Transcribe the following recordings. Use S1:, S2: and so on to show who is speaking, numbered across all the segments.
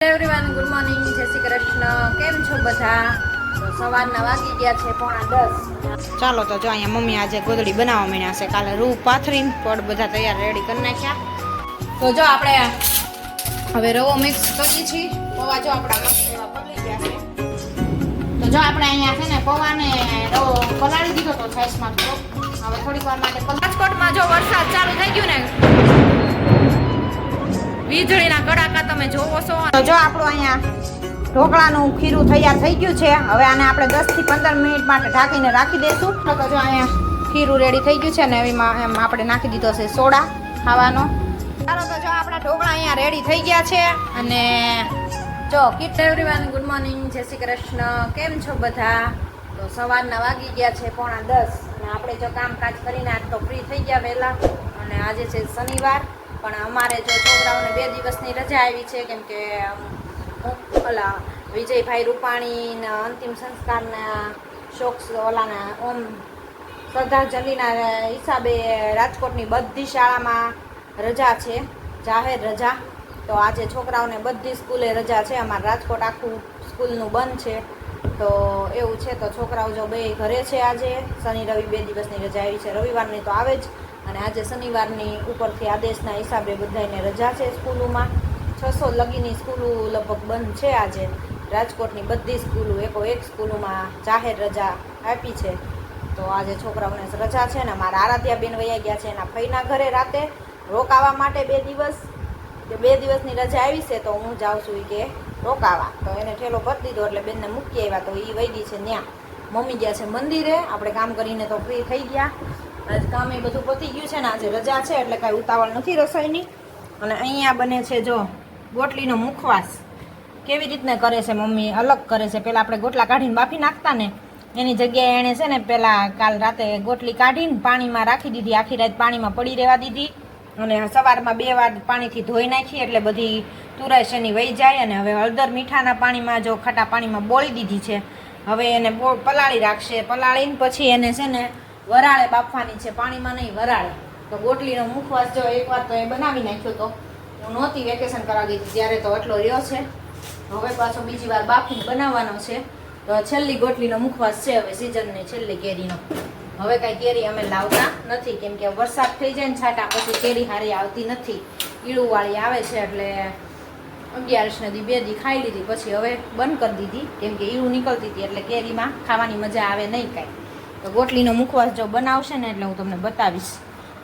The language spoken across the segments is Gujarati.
S1: એવરીવન ગુડ મોર્નિંગ, જય શ્રી કૃષ્ણ. કેમ છો બધા? તો સવારના વાગી ગયા છે 9:30. ચાલો તો જો અહીંયા મમ્મી આજે ગોદડી બનાવવા માંડ્યા છે. કાલે રૂ પાથરીને પડ બધા તૈયાર રેડી કરી નાખ્યા. તો જો આપણે હવે રવો મિક્સ કરીએ છીએ. પૌવા જો આપણા મસ્ત એવા પકડી ગયા છે. તો જો આપણે અહીંયા છે ને પૌવાને રવો પલાળી દીધો તો છાશમાં. તો હવે થોડીક વાર માટે રાજકોટમાં જો વરસાદ ચાલુ થઈ ગયો ને, વીજળીના કડાકા તમે જોવો છો. તો જો આપણું અહીંયા ઢોકળાનું ખીરું તૈયાર થઈ ગયું છે. હવે આને આપણે 10 થી 15 મિનિટ માટે ઢાંકીને રાખી દઈશું. તો જો અહીંયા ખીરું રેડી થઈ ગયું છે ને એમાં એમ આપણે નાખી દીધો છે સોડા ખાવાનો. ચાલો તો જો આપણા ઢોકળા અહીંયા રેડી થઈ ગયા છે. અને જો કિટ એવરીવન ગુડ મોર્નિંગ, જય શ્રી કૃષ્ણ. કેમ છો બધા? તો સવારના વાગી ગયા છે 9:30 અને આપણે જો કામકાજ કરીને આજ તો ફ્રી થઈ ગયા વહેલા. અને આજે છે શનિવાર, પણ અમારે જો છોકરાઓને 2 દિવસની રજા આવી છે, કેમ કે ઓલા વિજયભાઈ રૂપાણીના અંતિમ સંસ્કારના શોક ઓલાના ઓમ શ્રદ્ધાંજલિના હિસાબે રાજકોટની બધી શાળામાં રજા છે, જાહેર રજા. તો આજે છોકરાઓને બધી સ્કૂલે રજા છે. અમારે રાજકોટ આખું સ્કૂલનું બંધ છે. તો એવું છે. તો છોકરાઓ જો બે ઘરે છે. આજે શનિ રવિ 2 દિવસની રજા આવી છે. રવિવારની તો આવે જ, અને આજે શનિવારની ઉપરથી આદેશના હિસાબે બધાને રજા છે સ્કૂલોમાં. 600 લગીની સ્કૂલો લગભગ બંધ છે આજે. રાજકોટની બધી સ્કૂલો એક સ્કૂલોમાં જાહેર રજા આપી છે. તો આજે છોકરાઓને રજા છે ને મારા આરાધ્યાબેન વયા ગયા છે એના ફઈના ઘરે રાતે રોકાવા માટે 2 દિવસ. 2 દિવસની રજા આવી છે તો હું જાઉં છું કે રોકાવા. તો એને ઠેલો ભરી દીધો એટલે બેનને મૂકી આવ્યા. તો એ વહી ગઈ છે ત્યાં. મમ્મી ગયા છે મંદિરે. આપણે કામ કરીને તો ફ્રી થઈ ગયા. આજ કામ એ બધું પતી ગયું છે ને આજે રજા છે એટલે કાંઈ ઉતાવળ નથી રસોઈની. અને અહીંયા બને છે જો ગોટલીનો મુખવાસ. કેવી રીતને કરે છે મમ્મી? અલગ કરે છે. પહેલાં આપણે ગોટલા કાઢીને બાફી નાખતા ને એની જગ્યાએ એણે છે ને પહેલાં કાલ રાતે ગોટલી કાઢીને પાણીમાં રાખી દીધી. આખી રાત પાણીમાં પડી રહેવા દીધી અને સવારમાં 2 વાર પાણીથી ધોઈ નાખી એટલે બધી તુરાશ એની વહી જાય. અને હવે હળદર મીઠાના પાણીમાં જો ખાટા પાણીમાં બોળી દીધી છે. હવે એને પલાળી રાખશે. પલાળીને પછી એને છે ને વરાળે બાફવાની છે, પાણીમાં નહીં, વરાળે. તો ગોટલીનો મુખવાસ જો એકવાર તો એ બનાવી નાખ્યો તો હું નહોતી વેકેશન કરાવી દીધી ત્યારે, તો એટલો રહ્યો છે. હવે પાછો બીજી વાર બાફીને બનાવવાનો છે. તો છેલ્લી ગોટલીનો મુખવાસ છે હવે સિઝનની છેલ્લી કેરીનો. હવે કાંઈ કેરી અમે લાવતા નથી, કેમ કે વરસાદ થઈ જાય ને છાંટા પછી કેરી હારી આવતી નથી. ઈળુવાળી આવે છે એટલે 11 દી 2 દી ખાઈ લીધી પછી હવે બંધ કરી દીધી, કેમ કે ઈળું નીકળતી હતી એટલે કેરીમાં ખાવાની મજા આવે નહીં કાંઈ. તો ગોટલીનો મુખવાસ જો બનાવશે ને એટલે હું તમને બતાવીશ.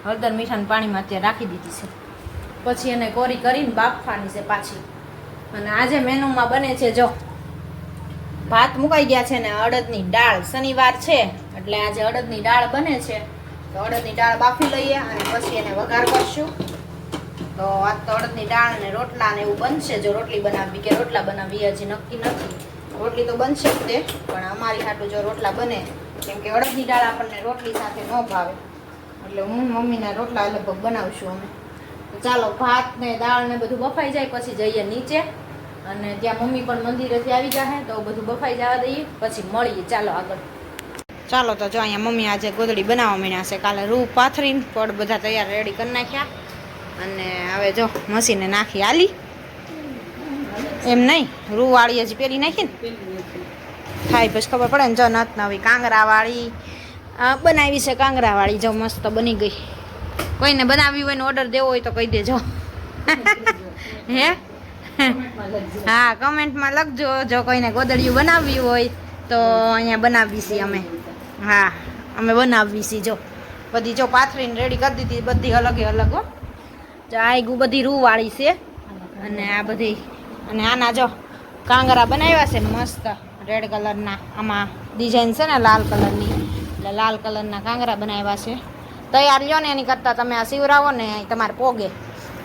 S1: હળદર મીઠાના પાણીમાં અત્યારે રાખી દીધી છે. પછી એને કોરી કરીને બાફવાની છે પાછી. અને આજે મેનુમાં બને છે જો ભાત મુકાઈ ગયા છે ને અડદની દાળ. શનિવાર છે એટલે આજે અડદની દાળ બને છે. તો અડદની દાળ બાફી લઈએ અને પછી એને વઘાર કરશું. તો આજ તો અડદની દાળ ને રોટલા ને એવું બનશે. જો રોટલી બનાવવી કે રોટલા બનાવવી હજી નક્કી નથી. રોટલી તો બનશે જ તે, પણ અમારી હાટું જો રોટલા બને, કેમ કે અડદની દાળ આપણને રોટલી સાથે ન ભાવે એટલે હું મમ્મીના રોટલા લગભગ બનાવશું અમે. તો ચાલો ભાત ને દાળ ને બધું બફાઈ જાય પછી જઈએ નીચે. અને ત્યાં મમ્મી પણ મંદિરેથી આવી જાય તો બધું બફાઈ જવા દઈએ પછી મળીએ. ચાલો આગળ. ચાલો તો જો અહીંયા મમ્મી આજે ગોદડી બનાવવા માંડ્યા છે. કાલે રૂ પાથરીને પડ બધા તૈયાર રેડી કરી નાખ્યા. અને હવે જો મશીને નાખી આલી. એમ નહીં, રૂવાળી હજી પહેરી નાખી ને થાય પછી ખબર પડે ને. જો નત નવી કાંગરાવાળી બનાવી છે. કાંગરાવાળી જો મસ્ત બની ગઈ. કોઈને બનાવવી હોય ને ઓર્ડર દેવો હોય તો કહી દેજો. હે હા, કમેન્ટમાં લખજો. જો કોઈને ગોદડિયું બનાવવી હોય તો અહીંયા બનાવી છીએ અમે. હા, અમે બનાવી છીએ. જો બધી જો પાથરીને રેડી કરી દીધી, બધી અલગે અલગ હો. જો આ બધી રૂવાળી છે અને આ બધી. અને આના જો કાંગરા બનાવ્યા છે મસ્ત રેડ કલરના. આમાં ડિઝાઇન છે ને લાલ કલરની, એટલે લાલ કલરના કાંગરા બનાવ્યા છે. તૈયાર લ્યો ને એની કરતાં તમે આ સીવરાવો ને તમારે પોગે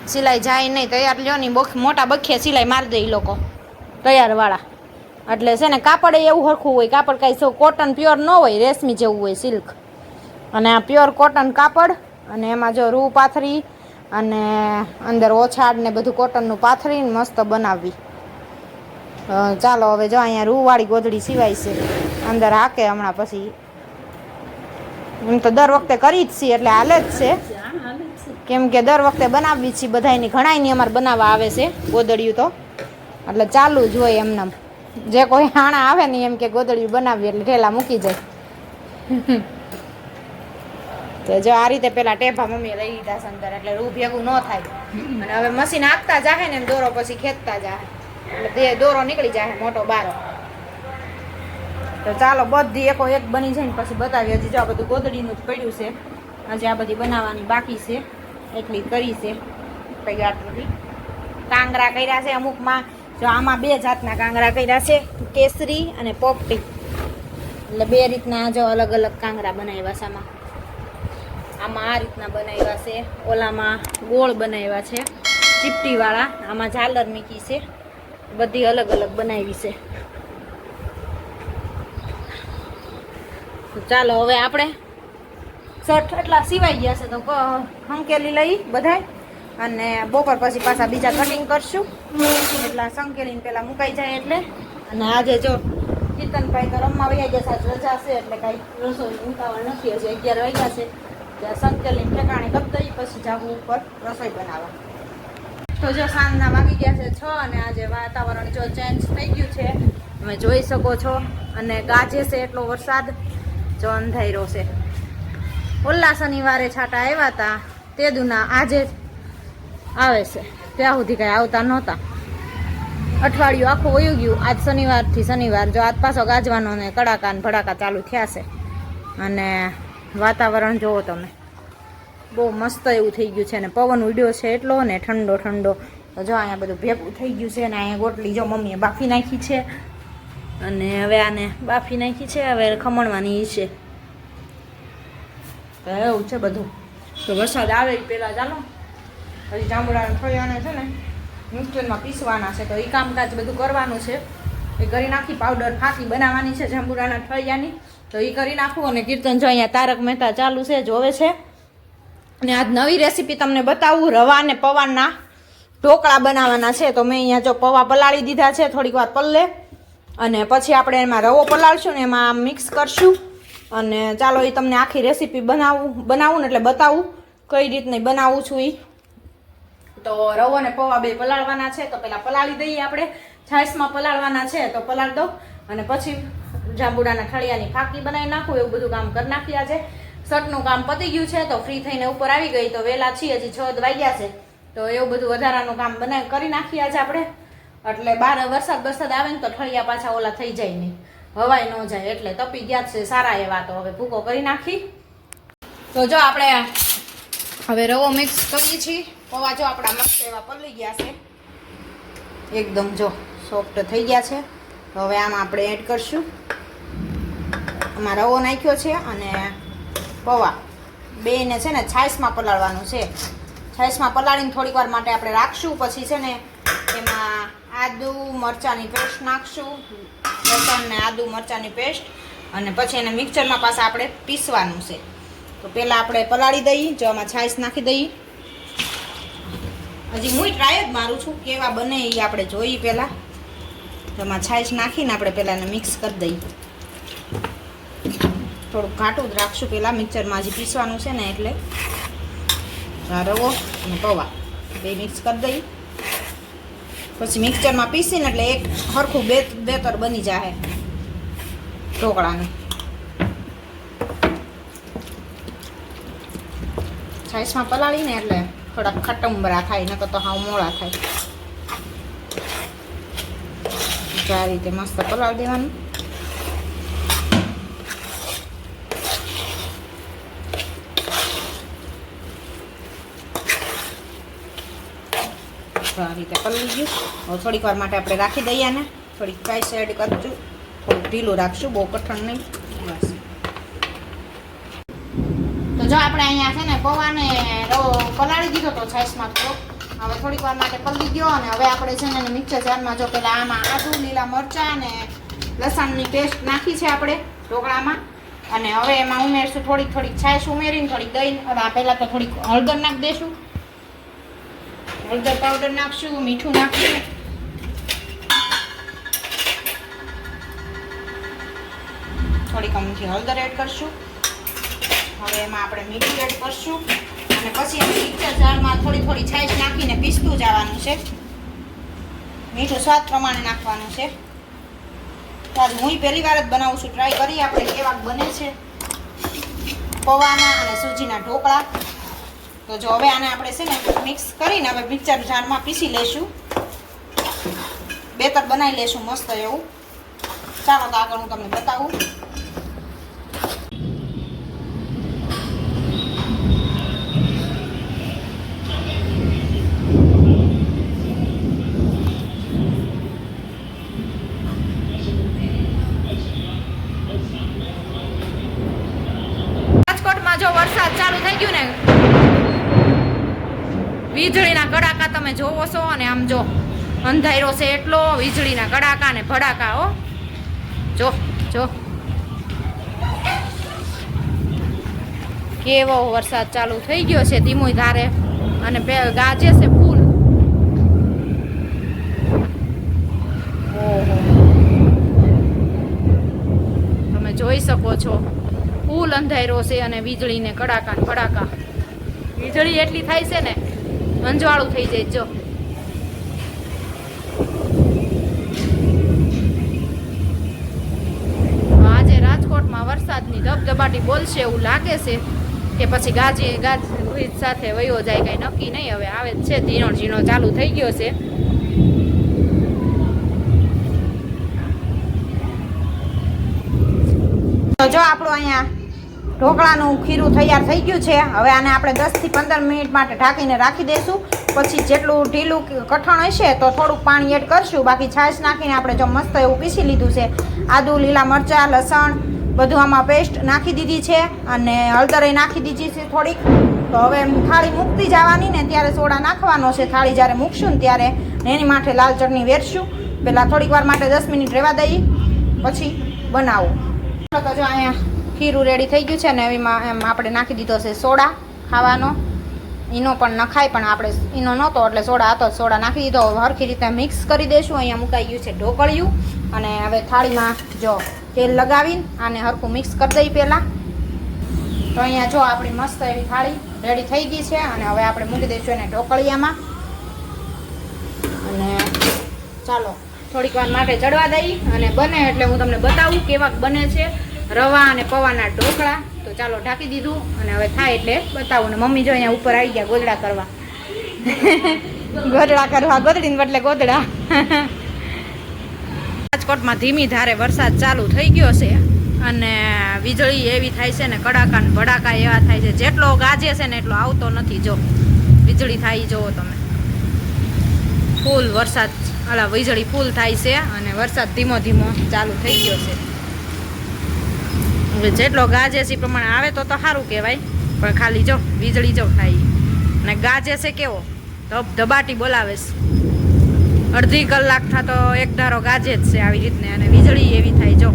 S1: સિલાઈ જાય નહીં. તૈયાર લ્યો ને મોટા બખીએ સિલાઈ મારી દે એ લોકો તૈયારવાળા. એટલે છે ને કાપડ એવું સરખું હોય. કાપડ કાંઈ કોટન પ્યોર ન હોય, રેશમી જેવું હોય સિલ્ક. અને આ પ્યોર કોટન કાપડ. અને એમાં જો રૂ પાથરી અને અંદર ઓછાડ ને બધું કોટનનું પાથરીને મસ્ત બનાવવી. ચાલો હવે જો અહીંયા રૂવાળી ગોદડી સિવાય છે. અંદર હાકે હમણાં પછી. એમ તો દર વખતે કરી જ છીએ એટલે હાલે જ છે, કેમ કે દર વખતે બનાવવી છીએ બધાની. ઘણાયની અમારે બનાવવા આવે છે ગોદડિયું. તો એટલે ચાલુ જ હોય એમને. જે કોઈ હાણા આવે ને એમ કે ગોદડિયું બનાવી એટલે ઠેલા મૂકી જાય. તો જો આ રીતે પેલા ટેપા મમ્મીએ લઈ લીધા છે અંદર, એટલે રૂ ભેગું ન થાય. અને હવે મશીન આપતા જાહે ને એમ દોરો પછી ખેંચતા જાહે, એટલે દોરો નીકળી જાય મોટો બારો. તો ચાલો બધી એકો એક બની જાય ને પછી બતાવી. હજી જો આ બધું ગોદડીનું જ પડ્યું છે, હજી આ બધી બનાવવાની બાકી છે, એટલી કરી છે તૈયાર નથી. કાંગરા કર્યા છે અમુકમાં, જો આમાં 2 જાતના કાંગરા કર્યા છે, કેસરી અને પોપટી. એટલે 2 રીતના જો અલગ અલગ કાંગરા બનાવ્યા છે. આમાં આ રીતના બનાવ્યા છે, ઓલામાં ગોળ બનાવ્યા છે ચીપટીવાળા, આમાં ઝાલર મીકી છે, બધી અલગ અલગ બનાવી છે. ચાલો હવે આપણે શર્ટ એટલા સિવાઈ ગયા છે તો સંકેલી લઈ બધાય, અને બપોર પછી પાછા બીજા કટિંગ કરશું. એટલા સંકેલીને પેલા મુકાઈ જાય એટલે. અને આજે જો કીર્તનભાઈ તો રમવા વયા જશે, રજા છે એટલે કાંઈ રસોઈ ઉતાવળ નથી. હજી 11 વાગ્યા છે, ત્યાં સંકેલીને ઠેકાણે કરી દઈ પછી જાવું ઉપર રસોઈ બનાવવા. તો જો સાંજના વાગી ગયા છે 6 અને આજે વાતાવરણ જો ચેન્જ થઈ ગયું છે, તમે જોઈ શકો છો. અને ગાજે છે એટલો વરસાદ, જો અંધારો છે. ઓલા શનિવારે છાંટા આવ્યા હતા તે દુના આજે આવે છે, ત્યાં સુધી કાંઈ આવતા નહોતા. અઠવાડિયું આખું વયું ગયું. આજ શનિવારથી શનિવાર જો આજ પાછો ગાજવાનો ને કડાકા ને ભડાકા ચાલુ થયા છે. અને વાતાવરણ જોવો તમે, બહુ મસ્ત એવું થઈ ગયું છે. ને પવન ઉડ્યો છે એટલો ને ઠંડો ઠંડો. તો જો અહીંયા બધું ભેગું થઈ ગયું છે. ને અહીંયા ગોટલી જો મમ્મીએ બાફી નાખી છે, અને હવે આને બાફી નાખી છે, હવે ખમણવાની છે. તો એવું છે બધું. તો વરસાદ આવે પહેલાં ચાલો હજી જાંબુડાના ફળિયાને છે ને મિક્સરમાં પીસવાના છે, તો એ કામકાજ બધું કરવાનું છે. એ કરી નાખી, પાવડર ફાંકી બનાવવાની છે જાંબુડાના ફળિયાની, તો એ કરી નાખું. અને કીર્તન જો અહીંયા તારક મહેતા ચાલુ છે, જોવે છે. અને આજ નવી રેસીપી તમને બતાવું, રવા અને પૌવાના ઢોકળા બનાવવાના છે. તો મેં અહીંયા જો પૌવા પલાળી દીધા છે થોડીક વાર પલ્લે, અને પછી આપણે એમાં રવો પલાળશું ને એમાં મિક્સ કરશું. અને ચાલો એ તમને આખી રેસીપી બનાવું ને એટલે બતાવું કઈ રીતની બનાવું છું. એ તો રવો અને પૌવા 2 પલાળવાના છે, તો પહેલાં પલાળી દઈએ આપણે. છાશમાં પલાળવાના છે તો પલાળી દઉં, અને પછી જાંબુડાના ઠળિયાની ફાકી બનાવી નાખું. એવું બધું કામ કરી નાખી. આજે શર્ટનું કામ પતી ગયું છે, તો ફ્રી થઈને ઉપર આવી ગઈ. તો વહેલા છીએ, હજી 6 વાગ્યા છે, તો એવું બધું વધારાનું કામ કરી નાખીએ આજે આપણે. એટલે બહાર વરસાદ આવે ને તો ઠળિયા પાછા ઓલા થઈ જાય નહીં, હવાય ન જાય, એટલે તપી ગયા છે સારા એવા. તો હવે ભૂકો કરી નાખી. તો જો આપણે હવે રવો મિક્સ કરીએ છીએ. પૌવા જો આપણા મસ્ત એવા પલળી ગયા છે, એકદમ જો સોફ્ટ થઈ ગયા છે. તો હવે આમાં આપણે એડ કરશું. આમાં રવો નાખ્યો છે અને પૌવા બેને છે ને છાશમાં પલાળવાનું છે. છાશમાં પલાળીને થોડીક વાર માટે આપણે રાખશું. પછી છે ને એમાં આદુ મરચાંની પેસ્ટ નાખશું, લસણ ને આદુ મરચાંની પેસ્ટ, અને પછી એને મિક્સરમાં પાછા આપણે પીસવાનું છે. તો પહેલાં આપણે પલાળી દઈએ, જો આમાં છાશ નાખી દઈએ. હજી હું ટ્રાય જ મારું છું, કેવા બને એ આપણે જોઈએ પહેલાં. તો આમાં છાશ નાખીને આપણે પહેલાં એને મિક્સ કરી દઈએ. થોડુંક ઘાટું જ રાખશું પહેલાં, મિક્સરમાં હજી પીસવાનું છે ને એટલે. રવો અને પૌવા 2 મિક્સ કરી દઈએ. પછી મિક્સરમાં પીસીને એટલે એક સરખું બેતર બની જાય ઢોકળાનું. છાશમાં પલાળીને એટલે થોડાક ખટંબરા થાય, નકર તો હાવ મોળા થાય. આ રીતે મસ્ત પલાળી દેવાનું. આ રીતે પલળી ગયું. હવે થોડીક વાર માટે આપણે રાખી દઈએ ને, થોડીક સ્પાઈસ એડ કરશું, થોડુંક ઢીલું રાખશું, બહુ કઠણ નહીં. બસ તો જો આપણે અહીંયા છે ને પૌવાને રવો પલાળી દીધો તો છાશમાં તો હવે થોડીક વાર માટે પલળી ગયો. અને હવે આપણે છે ને મિક્સર જારમાં જો પેલા આમાં આદુ લીલા મરચાં અને લસણની પેસ્ટ નાખી છે આપણે ઢોકળામાં. અને હવે એમાં ઉમેરશું થોડીક છાશ ઉમેરીને, થોડીક દહીં. પહેલાં તો થોડીક હળદર નાખી દઈશું, હળદર પાવડર નાખશું, મીઠું નાખશું, થોડીક અમથી હળદર એડ કરશું. હવે એમાં આપણે મીઠું એડ કરશું, અને પછી મિક્સર જારમાં થોડી છાશ નાખીને પીસતું જવાનું છે. મીઠું સ્વાદ પ્રમાણે નાખવાનું છે. ત્યારે હું પહેલી વાર જ બનાવું છું. ટ્રાય કરીએ આપણે કેવા બને છે પૌવાના અને સૂજીના ઢોકળા. તો જો હવે આને આપણે છે ને મિક્સ કરીને હવે મિક્સર જારમાં પીસી લઈશું. બેટર બનાવી લઈશું મસ્ત એવું. ચાલો તો આગળ હું તમને બતાવું. રાજકોટમાં જો વરસાદ ચાલુ થઈ ગયું ને, વીજળીના કડાકા તમે જોવો છો, અને આમ જો અંધારો છે એટલો, વીજળીના કડાકા ને ભડાકા. હો જો જો કેવો વરસાદ ચાલુ થઈ ગયો છે ધીમું ધારે, અને ગાજે છે ફૂલ. ઓહો, તમે જોઈ શકો છો ફૂલ અંધારો છે અને વીજળીને કડાકા ને ભડાકા. વીજળી એટલી થાય છે ને અંજવાળું થઈ જાય. જો આજે રાજકોટમાં વરસાદની ધબધબાટી બોલશે એવું લાગે છે, કે પછી ગાજ સાથે વયો જાય કઈ નક્કી નહીં. હવે આવે જ છે, ધીણો ઝીણો ચાલુ થઈ ગયો છે. તો જો આપણું અહીંયા ઢોકળાનું ખીરું તૈયાર થઈ ગયું છે. હવે આને આપણે 10 થી 15 મિનિટ માટે ઢાંકીને રાખી દઈશું. પછી જેટલું ઢીલું કઠણ હશે તો થોડુંક પાણી એડ કરશું. બાકી છાશ નાખીને આપણે જો મસ્ત એવું પીસી લીધું છે. આદુ, લીલા મરચાં, લસણ બધું આમાં પેસ્ટ નાખી દીધી છે, અને હળદર નાખી દીધી છે થોડીક. તો હવે થાળી મૂકતી જવાની ને ત્યારે સોડા નાખવાનો છે. થાળી જ્યારે મૂકશું ને ત્યારે એની માટે લાલ ચટણી વેરશું. પહેલાં થોડીક વાર માટે 10 મિનિટ રહેવા દઈએ, પછી બનાવું. તો જો અહીંયા ખીરું રેડી થઈ ગયું છે, ને એમાં એમ આપણે નાખી દીધો છે સોડા ખાવાનો. ઈનો પણ નખાય, પણ આપણે ઈનો નહોતો એટલે સોડા હતો, સોડા નાખી દીધો. હરખી રીતે મિક્સ કરી દઈશું. અહીંયા મુકાઈ ગયું છે ઢોકળિયું, અને હવે થાળીમાં જો તેલ લગાવીને આને હરખું મિક્સ કરી દઈએ પહેલાં. તો અહીંયા જો આપણી મસ્ત એવી થાળી રેડી થઈ ગઈ છે, અને હવે આપણે મૂકી દઈશું એને ઢોકળિયામાં. અને ચાલો થોડીક વાર માટે ચડવા દઈએ, અને બને એટલે હું તમને બતાવું કેવાક બને છે રવા અને પૌવાના ઢોકળા. તો ચાલો ઢાંકી દીધું, અને હવે થાય એટલે બતાવું. ને મમ્મી જો અહીંયા ઉપર આવી ગયા ગોદડા કરવા. ગોદડા કરવા, ગોદડીને બદલે ગોદડા. રાજકોટમાં ધીમી ધારે વરસાદ ચાલુ થઈ ગયો છે, અને વીજળી એવી થાય છે ને, કડાકા ને ભડાકા એવા થાય છે. જેટલો ગાજે છે ને એટલો આવતો નથી. જો વીજળી થાય, જોવો તમે, ફૂલ વરસાદ, વીજળી ફૂલ થાય છે, અને વરસાદ ધીમો ધીમો ચાલુ થઈ ગયો છે. જેટલો ગાજે છે એ પ્રમાણે આવે તો સારું કહેવાય, પણ ખાલી જો વીજળી જો થાય, અને ગાજે છે કેવો ધબાટી બોલાવે છે. અડધી કલાક થતો એક ધારો ગાજે જ છે આવી રીતને, અને વીજળી એવી થાય. જો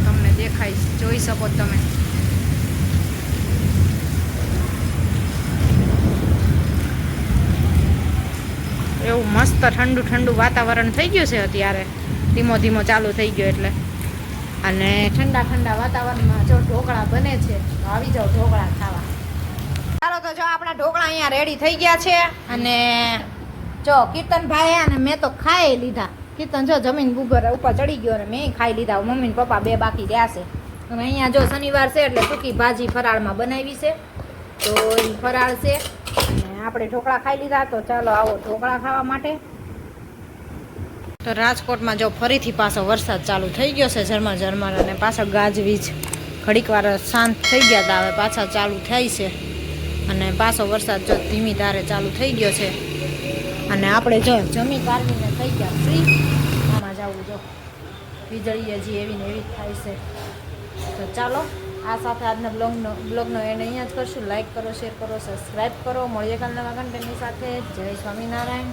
S1: તમને દેખાય, જોઈ શકો તમે. એવું મસ્ત ઠંડુ ઠંડુ વાતાવરણ થઈ ગયું છે અત્યારે, ધીમો ધીમો ચાલુ થઈ ગયો એટલે. અને ઠંડા ઠંડા વાતાવરણમાં જો ઢોકળા બને છે, તો આવી જાઓ ઢોકળા ખાવા. ચાલો તો જો આપણા ઢોકળા અહીંયા રેડી થઈ ગયા છે, અને જો કીર્તનભાઈ અને મેં તો ખાઈ લીધા. કીર્તન જો જમીન ગુગર ઉપર ચડી ગયો, અને મેં ખાઈ લીધા. મમ્મી ને પપ્પા બે બાકી રહ્યા છે. અને અહીંયા જો શનિવાર છે એટલે સૂકી ભાજી ફરાળમાં બનાવી છે, તો ફરાળ છે. આપણે ઢોકળા ખાઈ લીધા, તો ચાલો આવો ઢોકળા ખાવા માટે. તો રાજકોટમાં જો ફરીથી પાછો વરસાદ ચાલુ થઈ ગયો છે ઝરમર ઝરમર, અને પાછળ ગાજવીજ ઘડીક વાર શાંત થઈ ગયા હતા, હવે પાછા ચાલુ થાય છે. અને પાછો વરસાદ જો ધીમી ધારે ચાલુ થઈ ગયો છે, અને આપણે જો જમી કાઢીને થઈ ગયા ફ્રી. આમાં જવું જો વીજળી હજી એવી ને એવી જ થાય છે. તો ચાલો આ સાથે આજના બ્લોગનો એન્ડ અહીંયા જ કરશું. લાઈક કરો, શેર કરો, સબસ્ક્રાઈબ કરો. મળીએ કાલ નવા કન્ટેન્ટની સાથે. જય સ્વામિનારાયણ.